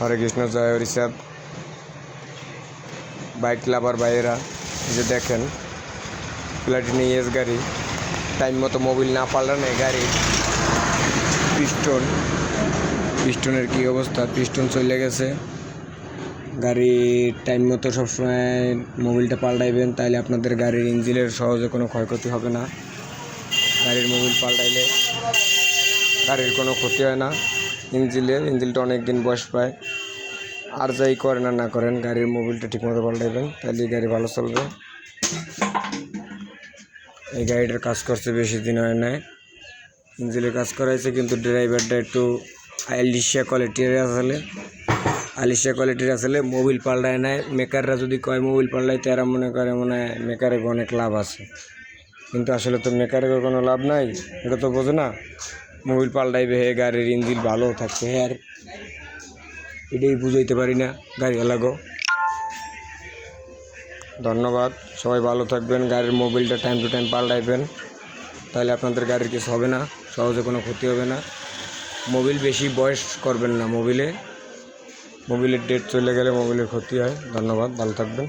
হরে কৃষ্ণ, জয় Harichand. Bike লাভার ভাইয়েরা, যে দেখেন প্লাটিনা ES গাড়ি, টাইম মতো মোবিল না পাল্টানো গাড়ি পিস্টনের কী অবস্থা, পিস্টন চলে গেছে। গাড়ি টাইম মতো সবসময় মোবিলটা পাল্টাইবেন, তাইলে আপনাদের গাড়ির ইঞ্জিনের সহজে কোনো ক্ষয়ক্ষতি হবে না। গাড়ির মোবিল পাল্টাইলে গাড়ির কোনো ক্ষতি হয় না। ইঞ্জিনটা অনেক দিন বয়স পায়। আর যাই করেন আর না করেন, গাড়ির মোবিলটা ঠিকমতো পাল্টাইবেন, তাহলে গাড়ি ভালো চলবে। এই গাড়িটার কাজ করছে বেশি দিন হয় নাই, ইঞ্জিনের কাজ করাইছে, কিন্তু ড্রাইভারটা একটু আলিশা কোয়ালিটির আসলে মোবিল পাল্টায় নাই। মেকাররা যদি কয় মোবিল পাল্টাইতে, এরা মনে করে মেকারের অনেক লাভ আছে, কিন্তু আসলে তো মেকারের কোনো লাভ নাই। এটা তো বোঝে না মোবিল পাল্টাইবে হে, গাড়ির ইঞ্জিন ভালো থাকছে হে, আর এটাই বুঝাইতে পারি না গাড়িওয়ালাগো। ধন্যবাদ, সবাই ভালো থাকবেন। গাড়ির মোবিলটা টাইম টু টাইম পাল্টাইবেন, তাহলে আপনাদের গাড়ির কিছু হবে না, সহজে কোনো ক্ষতি হবে না। মোবিল বেশি বয়স করবেন না, মোবিলের ডেট চলে গেলে মোবিলের ক্ষতি হয়। ধন্যবাদ, ভালো থাকবেন।